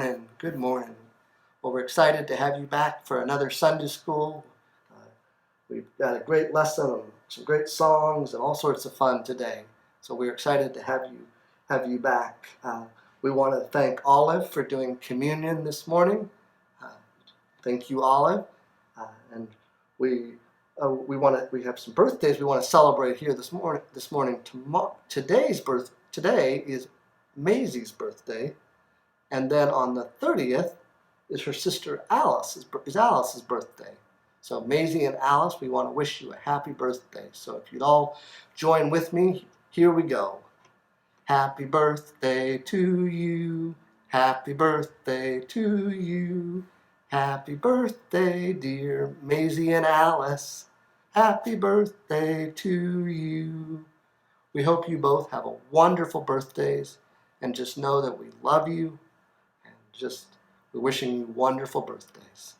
morning. Good morning. Well, we're excited to have you back for another Sunday school. We've got a great lesson, some great songs, and all sorts of fun today. So we're excited to have you back. We want to thank Olive for doing communion this morning. Thank you, Olive. And we have some birthdays we want to celebrate here this morning. Today is Maisie's birthday, and then on the 30th is her sister Alice's birthday. So Maisie and Alice, we want to wish you a happy birthday. So if you'd all join with me, here we go. Happy birthday to you. Happy birthday to you. Happy birthday, dear Maisie and Alice. Happy birthday to you. We hope you both have a wonderful birthdays, and just know that we love you, and we're wishing you wonderful birthdays.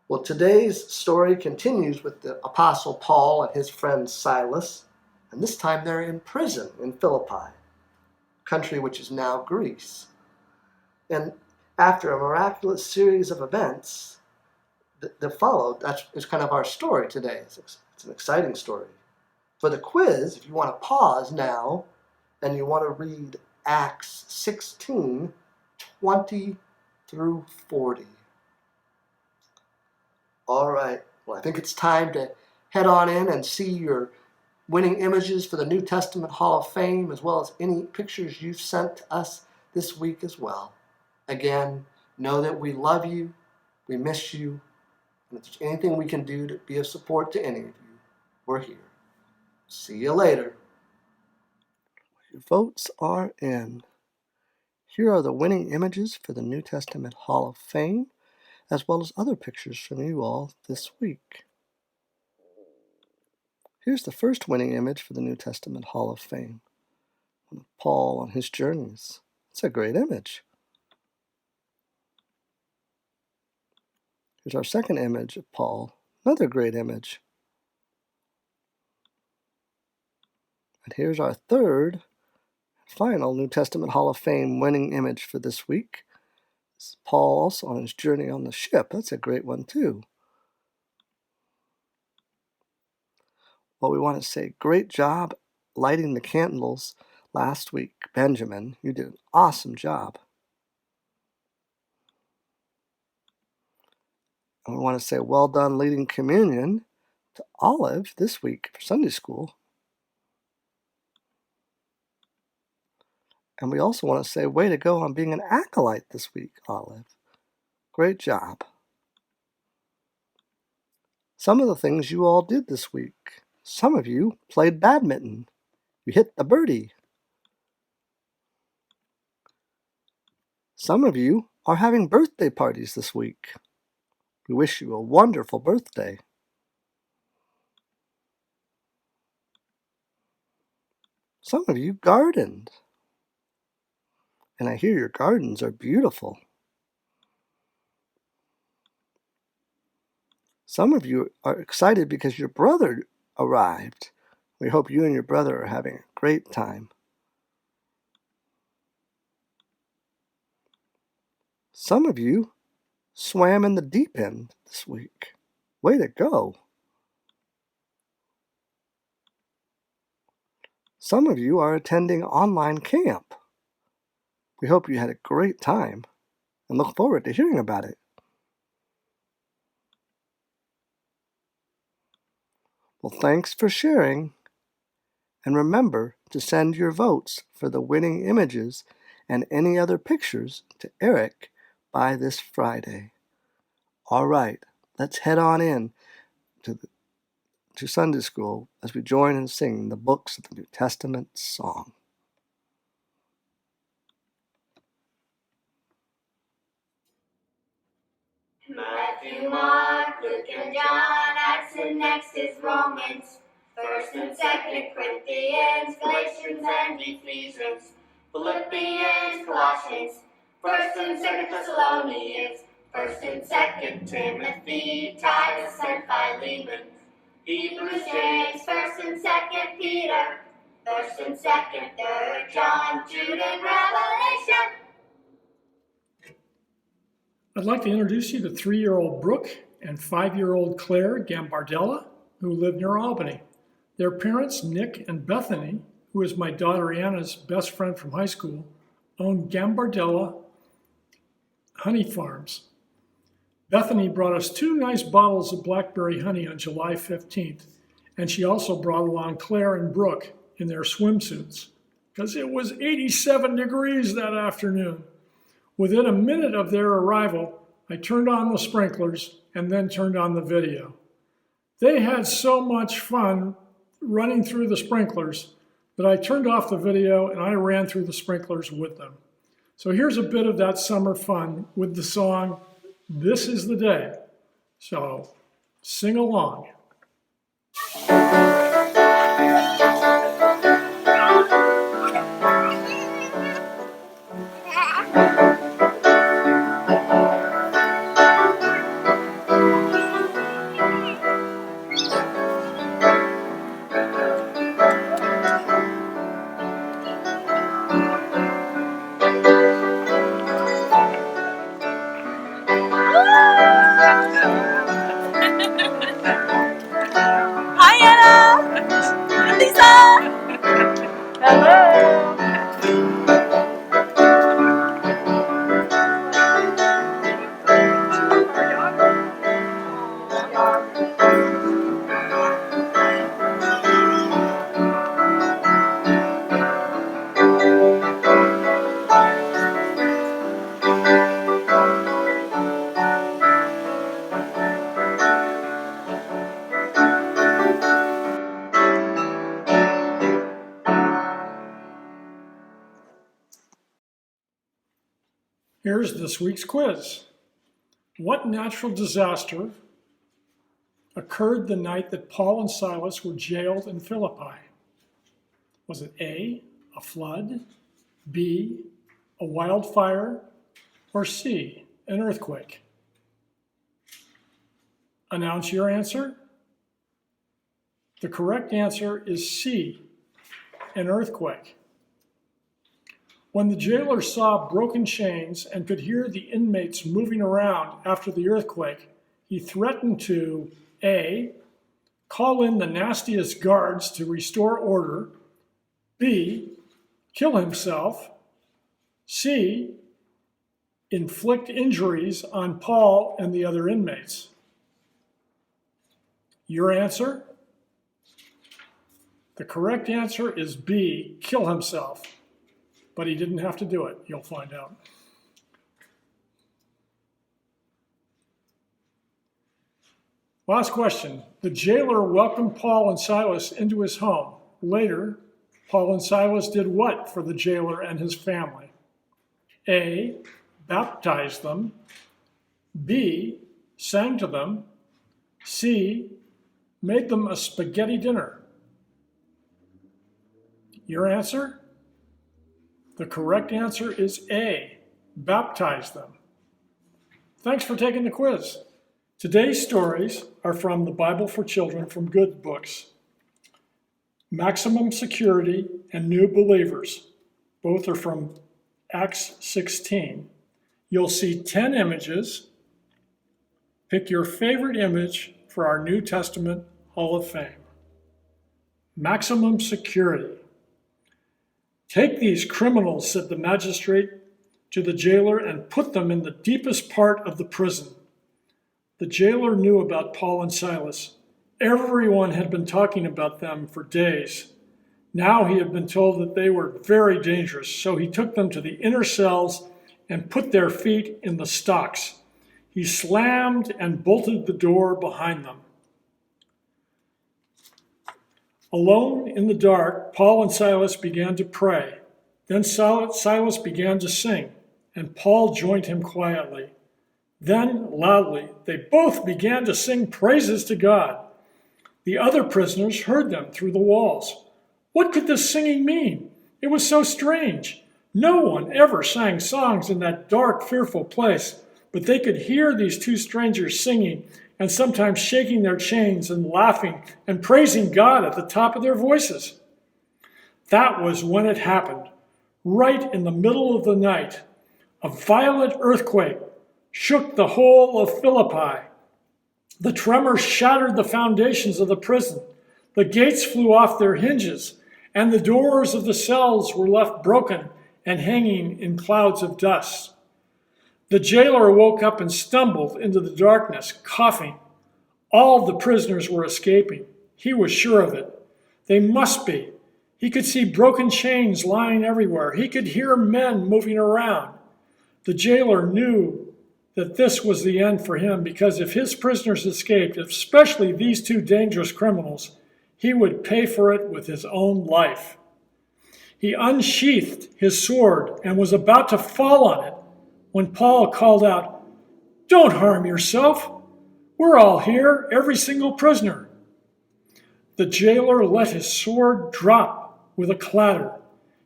Well, today's story continues with the Apostle Paul and his friend Silas, and this time they're in prison in Philippi, a country which is now Greece. And after a miraculous series of events that followed, that's kind of our story today. It's an exciting story. For the quiz, if you want to pause now and you want to read Acts 16, 20 through 40. All right, well, I think it's time to head on in and see your winning images for the New Testament Hall of Fame, as well as any pictures you've sent to us this week as well. Again, know that we love you, we miss you, and if there's anything we can do to be of support to any of you, we're here. See you later. Your votes are in. Here are the winning images for the New Testament Hall of Fame, as well as other pictures from you all this week. Here's the first winning image for the New Testament Hall of Fame, one of Paul on his journeys. It's a great image. Here's our second image of Paul, another great image. And here's our third, final New Testament Hall of Fame winning image for this week. It's Paul also on his journey on the ship. That's a great one too. Well, we want to say great job lighting the candles last week. Benjamin, you did an awesome job. And we want to say well done leading communion to Olive this week for Sunday school. And we also want to say way to go on being an acolyte this week, Olive. Great job. Some of the things you all did this week. Some of you played badminton. You hit the birdie. Some of you are having birthday parties this week. We wish you a wonderful birthday. Some of you gardened. And I hear your gardens are beautiful. Some of you are excited because your brother arrived. We hope you and your brother are having a great time. Some of you swam in the deep end this week. Way to go. Some of you are attending online camp. We hope you had a great time and look forward to hearing about it. Well, thanks for sharing. And remember to send your votes for the winning images and any other pictures to Eric by this Friday. All right, let's head on in to Sunday school as we join and sing the books of the New Testament song. Matthew, Mark, Luke, and John, Acts, and next is Romans, 1st and 2nd Corinthians, Galatians and Ephesians, Philippians, Colossians, 1st and 2nd Thessalonians, 1st and 2nd Timothy, Titus and Philemon, Hebrews, James, 1st and 2nd Peter, 1st and 2nd, 3rd John, Jude, and Revelation. I'd like to introduce you to 3-year-old Brooke and 5-year-old Claire Gambardella, who live near Albany. Their parents, Nick and Bethany, who is my daughter Anna's best friend from high school, own Gambardella honey farms. Bethany brought us 2 nice bottles of blackberry honey on July 15th, and she also brought along Claire and Brooke in their swimsuits, because it was 87 degrees that afternoon. Within a minute of their arrival, I turned on the sprinklers and then turned on the video. They had so much fun running through the sprinklers that I turned off the video and I ran through the sprinklers with them. So here's a bit of that summer fun with the song, "This is the Day." So sing along. Hi, Anna. Lisa. Hello. Here's this week's quiz. What natural disaster occurred the night that Paul and Silas were jailed in Philippi? Was it A, a flood, B, a wildfire, or C, an earthquake? Announce your answer. The correct answer is C, an earthquake. When the jailer saw broken chains and could hear the inmates moving around after the earthquake, he threatened to A, call in the nastiest guards to restore order, B, kill himself, C, inflict injuries on Paul and the other inmates. Your answer? The correct answer is B, kill himself. But he didn't have to do it. You'll find out. Last question. The jailer welcomed Paul and Silas into his home. Later, Paul and Silas did what for the jailer and his family? A, baptized them. B, sang to them. C, made them a spaghetti dinner. Your answer? The correct answer is A, baptize them. Thanks for taking the quiz. Today's stories are from the Bible for Children from Good Books. Maximum Security and New Believers. Both are from Acts 16. You'll see 10 images. Pick your favorite image for our New Testament Hall of Fame. Maximum Security. Take these criminals, said the magistrate to the jailer, and put them in the deepest part of the prison. The jailer knew about Paul and Silas. Everyone had been talking about them for days. Now he had been told that they were very dangerous, so he took them to the inner cells and put their feet in the stocks. He slammed and bolted the door behind them. Alone in the dark, Paul and Silas began to pray. Then Silas began to sing, and Paul joined him quietly. Then, loudly, they both began to sing praises to God. The other prisoners heard them through the walls. What could this singing mean? It was so strange. No one ever sang songs in that dark, fearful place, but they could hear these two strangers singing and sometimes shaking their chains and laughing and praising God at the top of their voices. That was when it happened. Right in the middle of the night, a violent earthquake shook the whole of Philippi. The tremor shattered the foundations of the prison. The gates flew off their hinges, and the doors of the cells were left broken and hanging in clouds of dust. The jailer woke up and stumbled into the darkness, coughing. All the prisoners were escaping. He was sure of it. They must be. He could see broken chains lying everywhere. He could hear men moving around. The jailer knew that this was the end for him, because if his prisoners escaped, especially these two dangerous criminals, he would pay for it with his own life. He unsheathed his sword and was about to fall on it when Paul called out, "Don't harm yourself. We're all here, every single prisoner." The jailer let his sword drop with a clatter.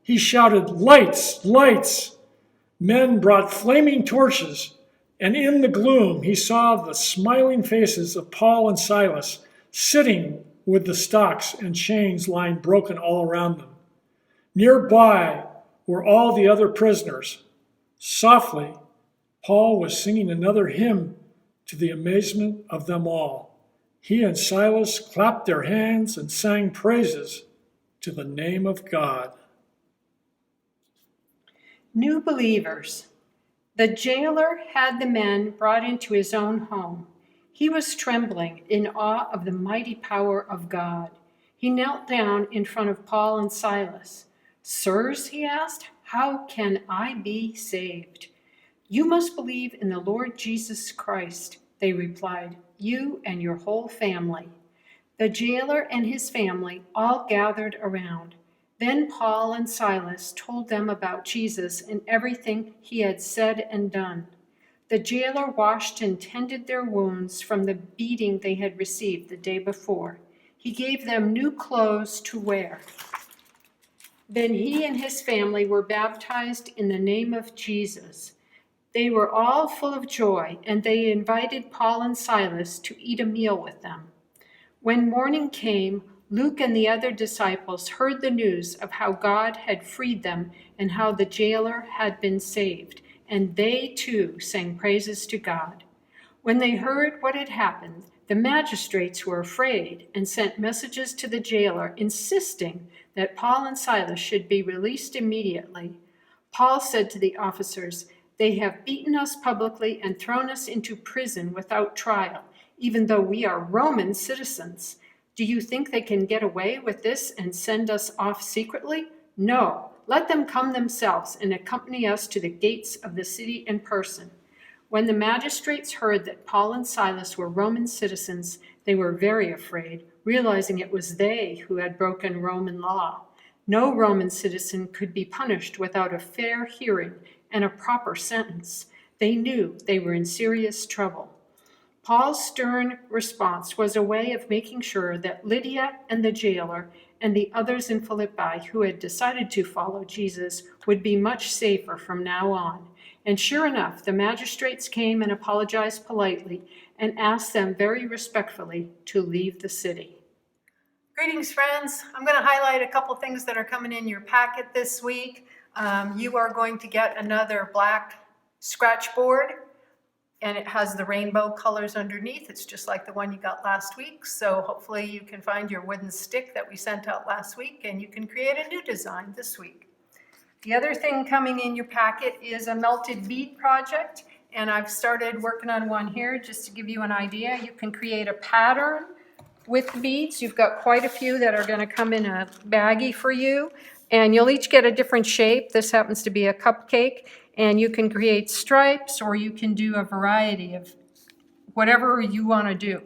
He shouted, "Lights, lights!" Men brought flaming torches, and in the gloom he saw the smiling faces of Paul and Silas sitting with the stocks and chains lying broken all around them. Nearby were all the other prisoners. Softly, Paul was singing another hymn to the amazement of them all. He and Silas clapped their hands and sang praises to the name of God. New believers. The jailer had the men brought into his own home. He was trembling in awe of the mighty power of God. He knelt down in front of Paul and Silas. "Sirs," he asked, "how can I be saved?" "You must believe in the Lord Jesus Christ," they replied, "you and your whole family." The jailer and his family all gathered around. Then Paul and Silas told them about Jesus and everything he had said and done. The jailer washed and tended their wounds from the beating they had received the day before. He gave them new clothes to wear. Then he and his family were baptized in the name of Jesus. They were all full of joy, and they invited Paul and Silas to eat a meal with them. When morning came, Luke and the other disciples heard the news of how God had freed them and how the jailer had been saved, and they too sang praises to God. When they heard what had happened, the magistrates were afraid and sent messages to the jailer insisting that Paul and Silas should be released immediately. Paul said to the officers, "They have beaten us publicly and thrown us into prison without trial, even though we are Roman citizens. Do you think they can get away with this and send us off secretly? No, let them come themselves and accompany us to the gates of the city in person." When the magistrates heard that Paul and Silas were Roman citizens, they were very afraid, realizing it was they who had broken Roman law. No Roman citizen could be punished without a fair hearing and a proper sentence. They knew they were in serious trouble. Paul's stern response was a way of making sure that Lydia and the jailer and the others in Philippi who had decided to follow Jesus would be much safer from now on. And sure enough, the magistrates came and apologized politely and asked them very respectfully to leave the city. Greetings, friends. I'm going to highlight a couple things that are coming in your packet this week. You are going to get another black scratch board, and it has the rainbow colors underneath. It's just like the one you got last week. So hopefully you can find your wooden stick that we sent out last week, and you can create a new design this week. The other thing coming in your packet is a melted bead project, and I've started working on one here just to give you an idea. You can create a pattern with beads. You've got quite a few that are going to come in a baggie for you, and you'll each get a different shape. This happens to be a cupcake, and you can create stripes, or you can do a variety of whatever you want to do.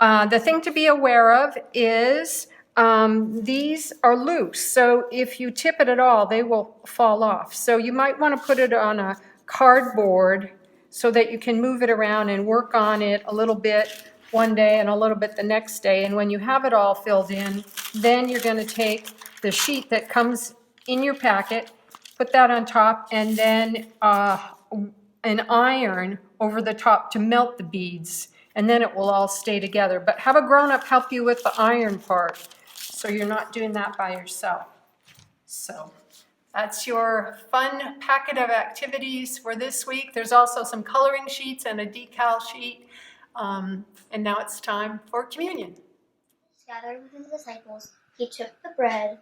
The thing to be aware of is these are loose, so if you tip it at all, they will fall off. So you might want to put it on a cardboard so that you can move it around and work on it a little bit one day and a little bit the next day. And when you have it all filled in, then you're going to take the sheet that comes in your packet, put that on top, and then an iron over the top to melt the beads, and then it will all stay together. But have a grown-up help you with the iron part, so you're not doing that by yourself. So That's your fun packet of activities for this week. There's also some coloring sheets and a decal sheet. And now it's time for communion. Gathered with his disciples, he took the bread,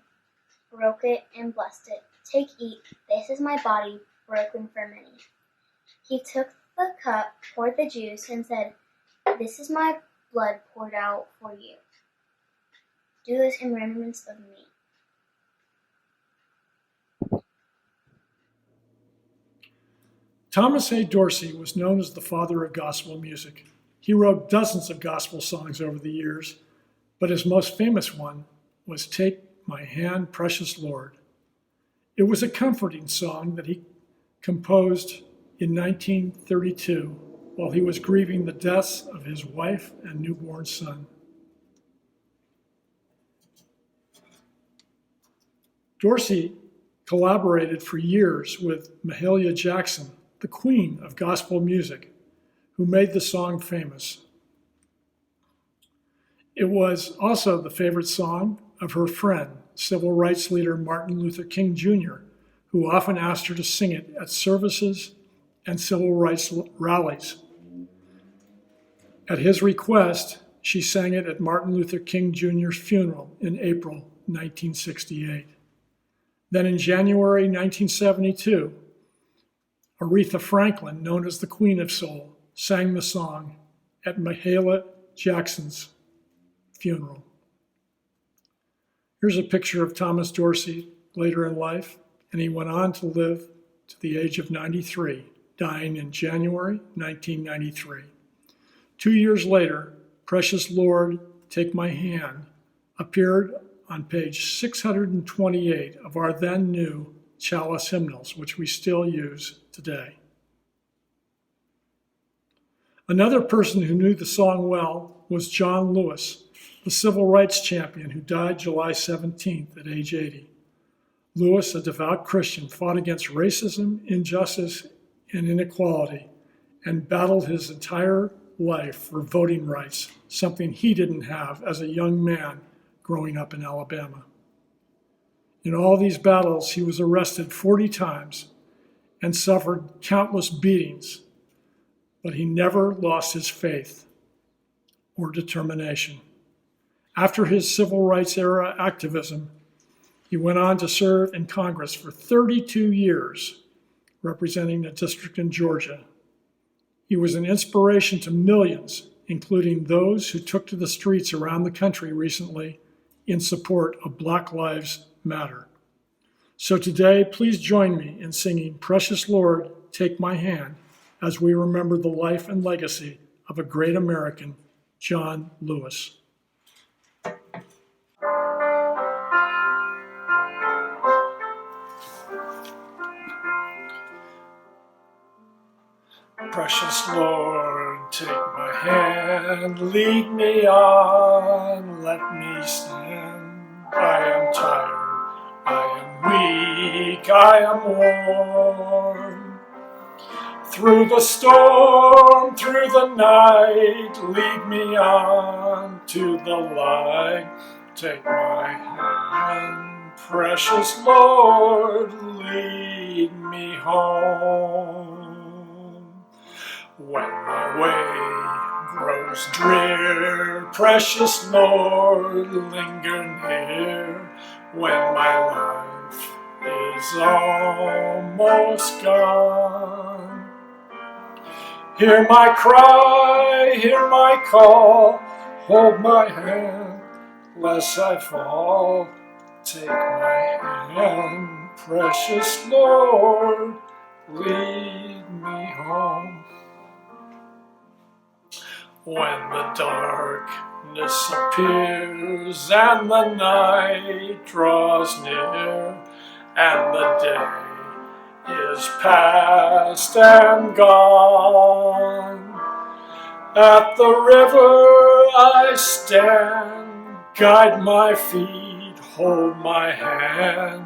broke it, and blessed it. Take, eat, this is my body, broken for many. He took the cup, poured the juice, and said, this is my blood poured out for you. Do this in remembrance of me. Thomas A. Dorsey was known as the father of gospel music. He wrote dozens of gospel songs over the years, but his most famous one was Take My Hand, Precious Lord. It was a comforting song that he composed in 1932 while he was grieving the deaths of his wife and newborn son. Dorsey collaborated for years with Mahalia Jackson, the queen of gospel music, who made the song famous. It was also the favorite song of her friend, civil rights leader Martin Luther King Jr., who often asked her to sing it at services and civil rights rallies. At his request, she sang it at Martin Luther King Jr.'s funeral in April 1968. Then in January 1972, Aretha Franklin, known as the Queen of Soul, sang the song at Mahalia Jackson's funeral. Here's a picture of Thomas Dorsey later in life, and he went on to live to the age of 93, dying in January 1993. 2 years later, Precious Lord, Take My Hand appeared on page 628 of our then new Chalice hymnals, which we still use today. Another person who knew the song well was John Lewis, the civil rights champion who died July 17th at age 80. Lewis, a devout Christian, fought against racism, injustice, and inequality, and battled his entire life for voting rights, something he didn't have as a young man growing up in Alabama. In all these battles, he was arrested 40 times and suffered countless beatings, but he never lost his faith or determination. After his civil rights era activism, he went on to serve in Congress for 32 years, representing a district in Georgia. He was an inspiration to millions, including those who took to the streets around the country recently in support of Black Lives Matter. So today, please join me in singing Precious Lord, Take My Hand, as we remember the life and legacy of a great American, John Lewis. Precious Lord, take my hand, lead me on, let me stand. I am tired, I am weak, I am worn. Through the storm, through the night, lead me on to the light. Take my hand, precious Lord, lead me home. When my way grows drear, precious Lord, linger near. When my life is almost gone, hear my cry, hear my call, hold my hand, lest I fall. Take my hand, precious Lord, lead me home. When the darkness appears and the night draws near and the day is past and gone, at the river I stand, guide my feet, hold my hand,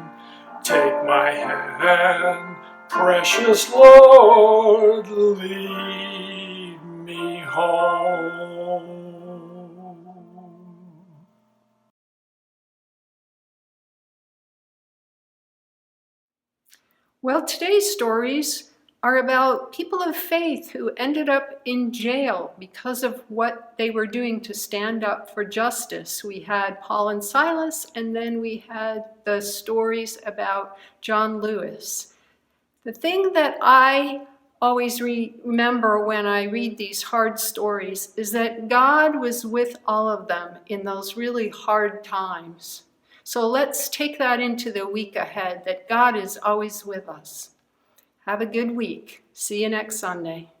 take my hand, precious Lord, lead me home. Well, today's stories are about people of faith who ended up in jail because of what they were doing to stand up for justice. We had Paul and Silas, and then we had the stories about John Lewis. The thing that I always remember when I read these hard stories is that God was with all of them in those really hard times. So let's take that into the week ahead, that God is always with us. Have a good week. See you next Sunday.